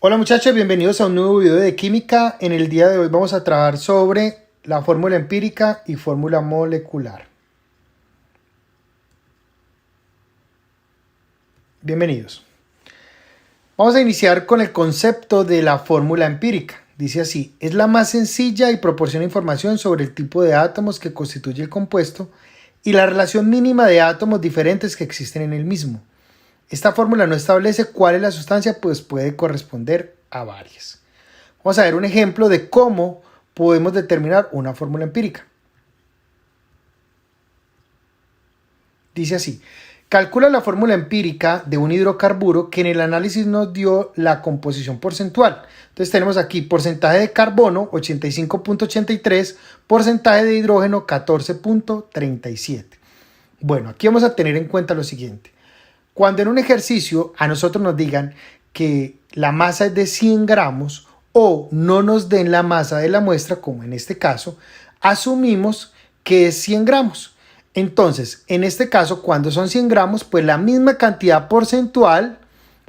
Hola muchachos, bienvenidos a un nuevo video de química. En el día de hoy vamos a trabajar sobre la fórmula empírica y fórmula molecular. Bienvenidos. Vamos a iniciar con el concepto de la fórmula empírica. Dice así: es la más sencilla y proporciona información sobre el tipo de átomos que constituye el compuesto y la relación mínima de átomos diferentes que existen en el mismo. Esta fórmula no establece cuál es la sustancia, pues puede corresponder a varias. Vamos a ver un ejemplo de cómo podemos determinar una fórmula empírica. Dice así: calcula la fórmula empírica de un hidrocarburo que en el análisis nos dio la composición porcentual. Entonces tenemos aquí porcentaje de carbono 85.83, porcentaje de hidrógeno 14.37. Bueno, aquí vamos a tener en cuenta lo siguiente. Cuando en un ejercicio a nosotros nos digan que la masa es de 100 gramos o no nos den la masa de la muestra, como en este caso, asumimos que es 100 gramos. Entonces, en este caso, cuando son 100 gramos, pues la misma cantidad porcentual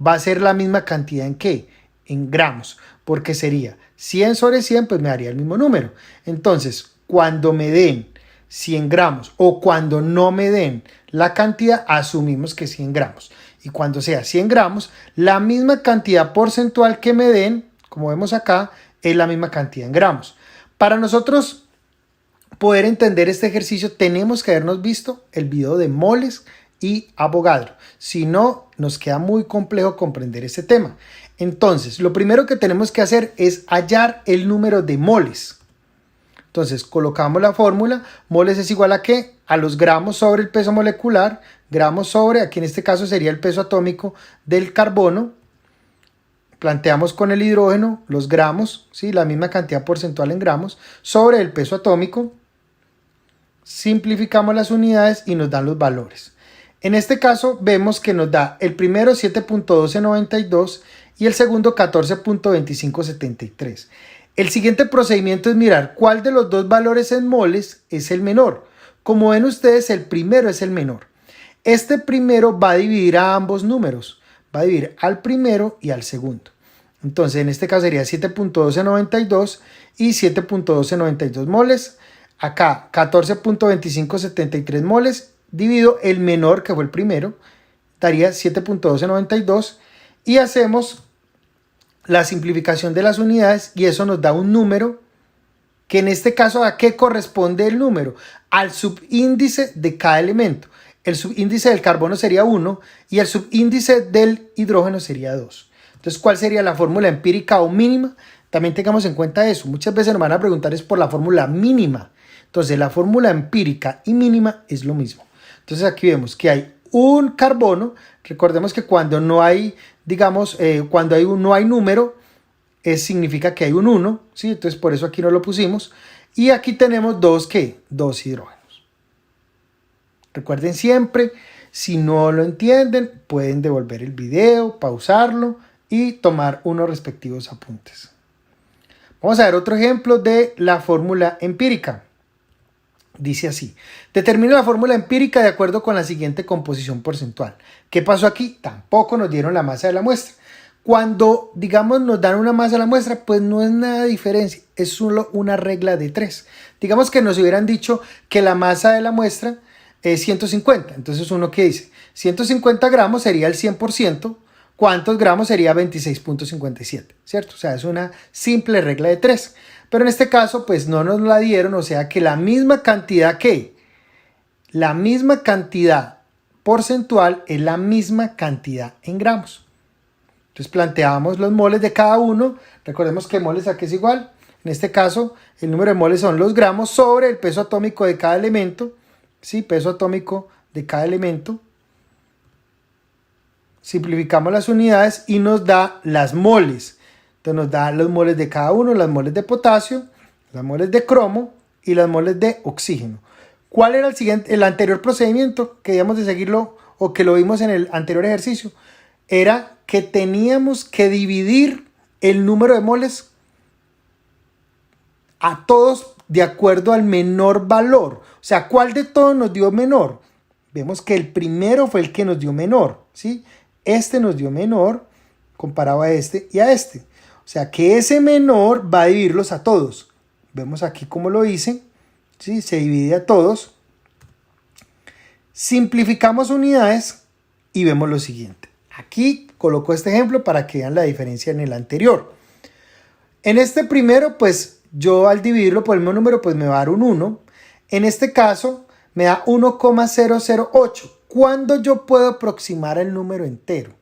va a ser la misma cantidad ¿en qué? En gramos, porque sería 100 sobre 100, pues me daría el mismo número. Entonces, cuando me den 100 gramos o cuando no me den la cantidad, asumimos que 100 gramos. Y cuando sea 100 gramos, la misma cantidad porcentual que me den, como vemos acá, es la misma cantidad en gramos. Para nosotros poder entender este ejercicio, tenemos que habernos visto el video de moles y Avogadro. Si no, nos queda muy complejo comprender este tema. Entonces, lo primero que tenemos que hacer es hallar el número de moles. Entonces colocamos la fórmula, moles es igual a ¿qué? A los gramos sobre el peso molecular, gramos sobre, aquí en este caso sería el peso atómico del carbono. Planteamos con el hidrógeno los gramos, ¿sí? La misma cantidad porcentual en gramos, sobre el peso atómico. Simplificamos las unidades y nos dan los valores. En este caso vemos que nos da el primero 7.1292 y el segundo 14.2573. El siguiente procedimiento es mirar cuál de los dos valores en moles es el menor. Como ven ustedes, el primero es el menor. Este primero va a dividir a ambos números. Va a dividir al primero y al segundo. Entonces, en este caso sería 7.1292 y 7.1292 moles. Acá 14.2573 moles. Divido el menor, que fue el primero. Daría 7.1292 y hacemos la simplificación de las unidades y eso nos da un número que en este caso ¿a qué corresponde el número? Al subíndice de cada elemento. El subíndice del carbono sería 1 y el subíndice del hidrógeno sería 2. Entonces, ¿cuál sería la fórmula empírica o mínima? También tengamos en cuenta eso. Muchas veces nos van a preguntar es por la fórmula mínima. Entonces, la fórmula empírica y mínima es lo mismo. Entonces, aquí vemos que hay un carbono. Recordemos que cuando no hay, digamos, cuando no hay número, significa que hay un 1, ¿sí? Entonces por eso aquí no lo pusimos. Y aquí tenemos dos hidrógenos. Recuerden siempre, si no lo entienden, pueden devolver el video, pausarlo y tomar unos respectivos apuntes. Vamos a ver otro ejemplo de la fórmula empírica. Dice así: determina la fórmula empírica de acuerdo con la siguiente composición porcentual. ¿Qué pasó aquí? Tampoco nos dieron la masa de la muestra. Cuando, digamos, nos dan una masa de la muestra, pues no es nada diferencia, es solo una regla de 3. Digamos que nos hubieran dicho que la masa de la muestra es 150. Entonces uno que dice, 150 gramos sería el 100%, ¿cuántos gramos sería 26.57? ¿Cierto? O sea, es una simple regla de 3. Pero en este caso, pues no nos la dieron, o sea que la misma cantidad la misma cantidad porcentual es la misma cantidad en gramos. Entonces planteamos los moles de cada uno. Recordemos que moles aquí es igual. En este caso, el número de moles son los gramos sobre el peso atómico de cada elemento. ¿Sí? Peso atómico de cada elemento. Simplificamos las unidades y nos da las moles. Entonces nos da los moles de cada uno, las moles de potasio, las moles de cromo y las moles de oxígeno. ¿Cuál era el anterior procedimiento que debíamos de seguirlo o que lo vimos en el anterior ejercicio? Era que teníamos que dividir el número de moles a todos de acuerdo al menor valor. O sea, ¿cuál de todos nos dio menor? Vemos que el primero fue el que nos dio menor, ¿sí? Este nos dio menor, comparado a este y a este. O sea que ese menor va a dividirlos a todos. Vemos aquí cómo lo hice, ¿sí? Se divide a todos. Simplificamos unidades y vemos lo siguiente. Aquí coloco este ejemplo para que vean la diferencia en el anterior. En este primero, pues yo al dividirlo por el mismo número, pues me va a dar un 1. En este caso, me da 1,008. ¿Cuándo yo puedo aproximar el número entero?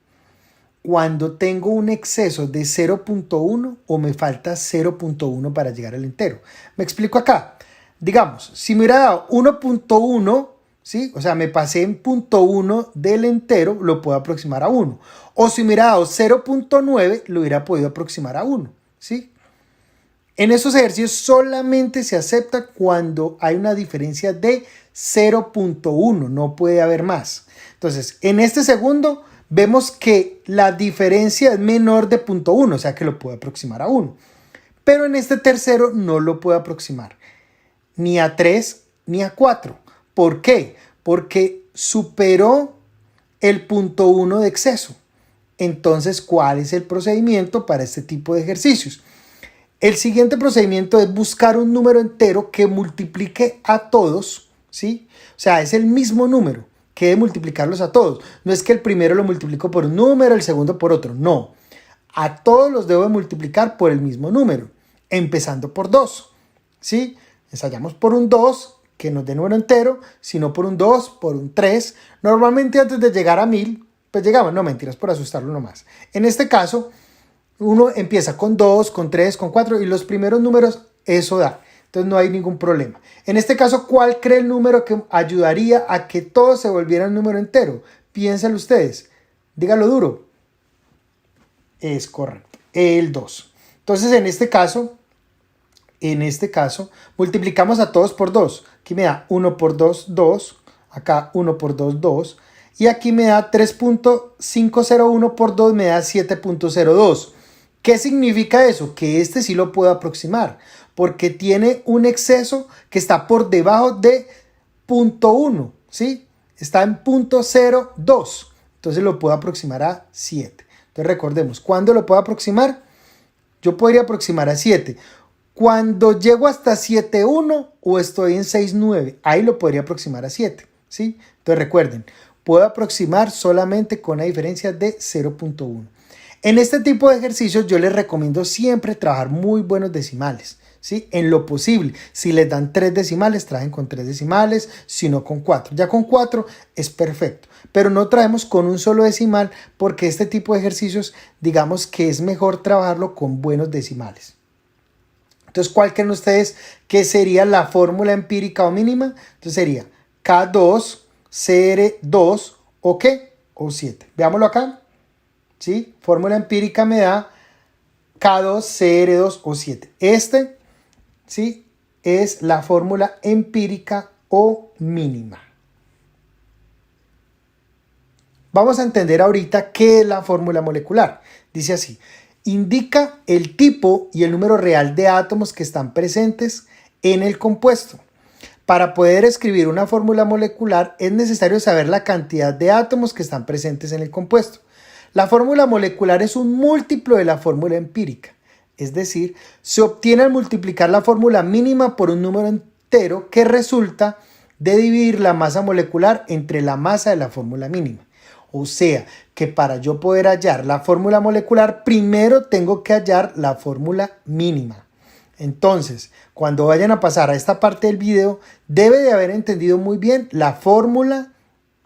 Cuando tengo un exceso de 0.1 o me falta 0.1 para llegar al entero. Me explico acá. Digamos, si me hubiera dado 1.1, ¿sí? O sea, me pasé en 0.1 del entero, lo puedo aproximar a 1. O si me hubiera dado 0.9, lo hubiera podido aproximar a 1, ¿sí? En esos ejercicios solamente se acepta cuando hay una diferencia de 0.1, no puede haber más. Entonces, en este segundo vemos que la diferencia es menor de 0.1, o sea que lo puedo aproximar a 1. Pero en este tercero no lo puedo aproximar ni a 3 ni a 4. ¿Por qué? Porque superó el 0.1 de exceso. Entonces, ¿cuál es el procedimiento para este tipo de ejercicios? El siguiente procedimiento es buscar un número entero que multiplique a todos, ¿sí? O sea, es el mismo número que debe multiplicarlos a todos. No es que el primero lo multiplico por un número, el segundo por otro. No. A todos los debo multiplicar por el mismo número, empezando por 2, ¿sí? Ensayamos por un 2, que nos dé número entero, sino por un 2, por un 3. Normalmente antes de llegar a 1000, pues llegamos, no mentiras, por asustarlo nomás. En este caso, uno empieza con 2, con 3, con 4 y los primeros números eso da. Entonces no hay ningún problema. En este caso, ¿cuál cree el número que ayudaría a que todo se volviera un número entero? Piénsenlo ustedes. Dígalo duro. Es correcto. El 2. Entonces en este caso, multiplicamos a todos por 2. Aquí me da 1 por 2, 2. Acá 1 por 2, 2. Y aquí me da 3.501 por 2, me da 7.02. ¿Qué significa eso? Que este sí lo puedo aproximar, porque tiene un exceso que está por debajo de 0.1, ¿sí? Está en 0.02, entonces lo puedo aproximar a 7. Entonces recordemos, ¿cuándo lo puedo aproximar? Yo podría aproximar a 7. Cuando llego hasta 7.1 o estoy en 6.9, ahí lo podría aproximar a 7, ¿sí? Entonces recuerden, puedo aproximar solamente con una diferencia de 0.1. En este tipo de ejercicios yo les recomiendo siempre trabajar muy buenos decimales, ¿sí? En lo posible. Si les dan 3 decimales, trabajen con 3 decimales, si no con 4. Ya con 4 es perfecto, pero no traemos con un solo decimal porque este tipo de ejercicios, digamos que es mejor trabajarlo con buenos decimales. Entonces, ¿cuál creen ustedes que sería la fórmula empírica o mínima? Entonces sería K2, CR2 o qué? O 7. Veámoslo acá. ¿Sí? Fórmula empírica me da K2, CR2 o 7. ¿Sí? Es la fórmula empírica o mínima. Vamos a entender ahorita qué es la fórmula molecular. Dice así, indica el tipo y el número real de átomos que están presentes en el compuesto. Para poder escribir una fórmula molecular es necesario saber la cantidad de átomos que están presentes en el compuesto. La fórmula molecular es un múltiplo de la fórmula empírica, es decir, se obtiene al multiplicar la fórmula mínima por un número entero que resulta de dividir la masa molecular entre la masa de la fórmula mínima. O sea, que para yo poder hallar la fórmula molecular, primero tengo que hallar la fórmula mínima. Entonces, cuando vayan a pasar a esta parte del video, debe de haber entendido muy bien la fórmula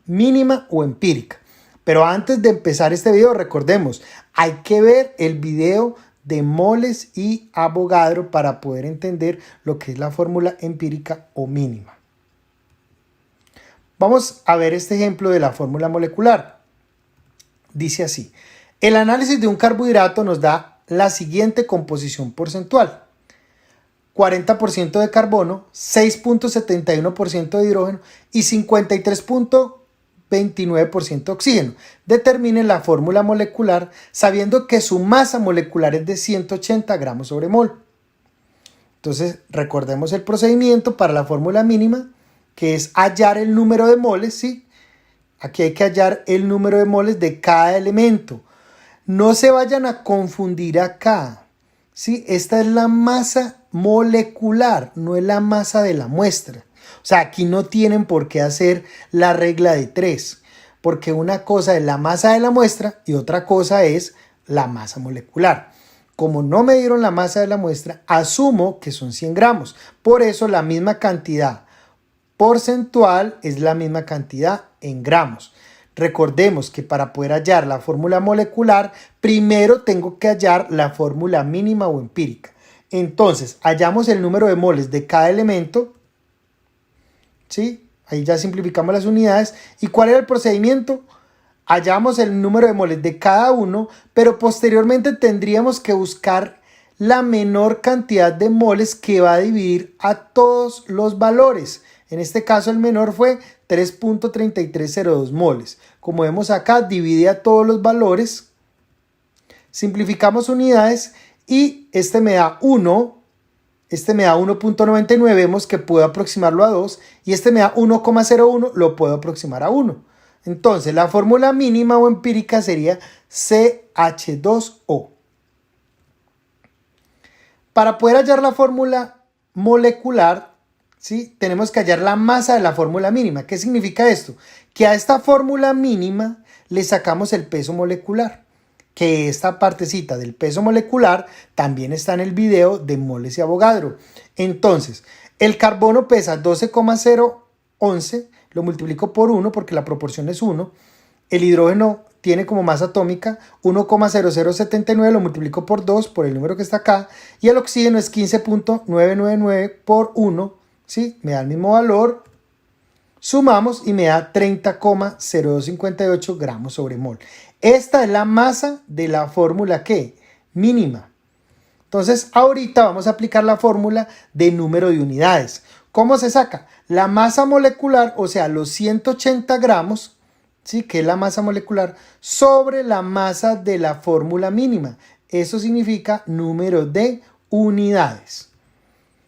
mínima o empírica. Pero antes de empezar este video, recordemos, hay que ver el video de Moles y Avogadro para poder entender lo que es la fórmula empírica o mínima. Vamos a ver este ejemplo de la fórmula molecular. Dice así, el análisis de un carbohidrato nos da la siguiente composición porcentual. 40% de carbono, 6.71% de hidrógeno y 53.29% de oxígeno. Determinen la fórmula molecular sabiendo que su masa molecular es de 180 gramos sobre mol. Entonces recordemos el procedimiento para la fórmula mínima, que es hallar el número de moles, ¿sí? Aquí hay que hallar el número de moles de cada elemento. No se vayan a confundir acá, ¿sí? Esta es la masa molecular, no es la masa de la muestra. O sea, aquí no tienen por qué hacer la regla de 3, porque una cosa es la masa de la muestra y otra cosa es la masa molecular. Como no me dieron la masa de la muestra, asumo que son 100 gramos. Por eso la misma cantidad porcentual es la misma cantidad en gramos. Recordemos que para poder hallar la fórmula molecular, primero tengo que hallar la fórmula mínima o empírica. Entonces, hallamos el número de moles de cada elemento, ¿sí? Ahí ya simplificamos las unidades. ¿Y cuál era el procedimiento? Hallamos el número de moles de cada uno, pero posteriormente tendríamos que buscar la menor cantidad de moles que va a dividir a todos los valores. En este caso el menor fue 3.3302 moles. Como vemos acá, divide a todos los valores. Simplificamos unidades y este me da 1, este me da 1.99, vemos que puedo aproximarlo a 2, y este me da 1,01, lo puedo aproximar a 1. Entonces, la fórmula mínima o empírica sería CH2O. Para poder hallar la fórmula molecular, ¿sí? Tenemos que hallar la masa de la fórmula mínima. ¿Qué significa esto? Que a esta fórmula mínima le sacamos el peso molecular. Que esta partecita del peso molecular también está en el video de moles y Avogadro. Entonces, el carbono pesa 12,011. Lo multiplico por 1 porque la proporción es 1. El hidrógeno tiene como masa atómica 1,0079, lo multiplico por 2 por el número que está acá. Y el oxígeno es 15.999 por 1, ¿sí? Me da el mismo valor. Sumamos y me da 30,0258 gramos sobre mol. Esta es la masa de la fórmula ¿qué? Mínima. Entonces ahorita vamos a aplicar la fórmula de número de unidades. ¿Cómo se saca? La masa molecular, o sea, los 180 gramos, ¿sí? Que es la masa molecular, sobre la masa de la fórmula mínima. Eso significa número de unidades.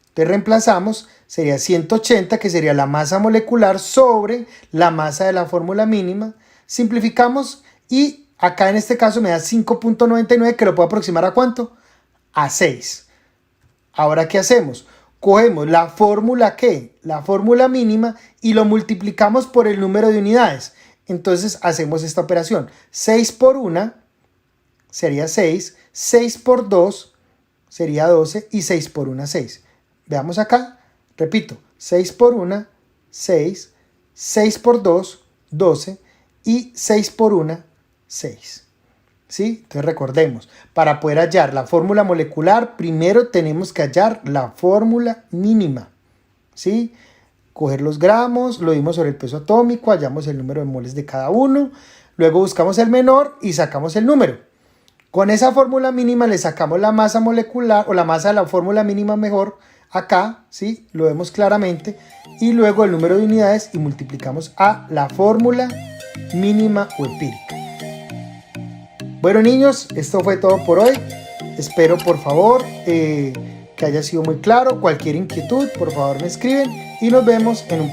Entonces reemplazamos, sería 180, que sería la masa molecular sobre la masa de la fórmula mínima. Simplificamos y acá en este caso me da 5.99, que lo puedo aproximar ¿a cuánto? A 6. Ahora, ¿qué hacemos? Cogemos la fórmula ¿qué? La fórmula mínima y lo multiplicamos por el número de unidades. Entonces hacemos esta operación. 6 por 1 sería 6, 6 por 2 sería 12 y 6 por 1, 6. Veamos acá, repito, 6 por 1, 6, 6 por 2, 12 y 6 por 1, 6. ¿Sí? Entonces recordemos, para poder hallar la fórmula molecular, primero tenemos que hallar la fórmula mínima. ¿Sí? Coger los gramos, lo dimos sobre el peso atómico, hallamos el número de moles de cada uno, luego buscamos el menor y sacamos el número. Con esa fórmula mínima le sacamos la masa molecular o la masa de la fórmula mínima mejor acá, ¿sí? Lo vemos claramente, y luego el número de unidades y multiplicamos a la fórmula mínima o empírica. Bueno, niños, esto fue todo por hoy. Espero por favor que haya sido muy claro. Cualquier inquietud, por favor me escriben y nos vemos en un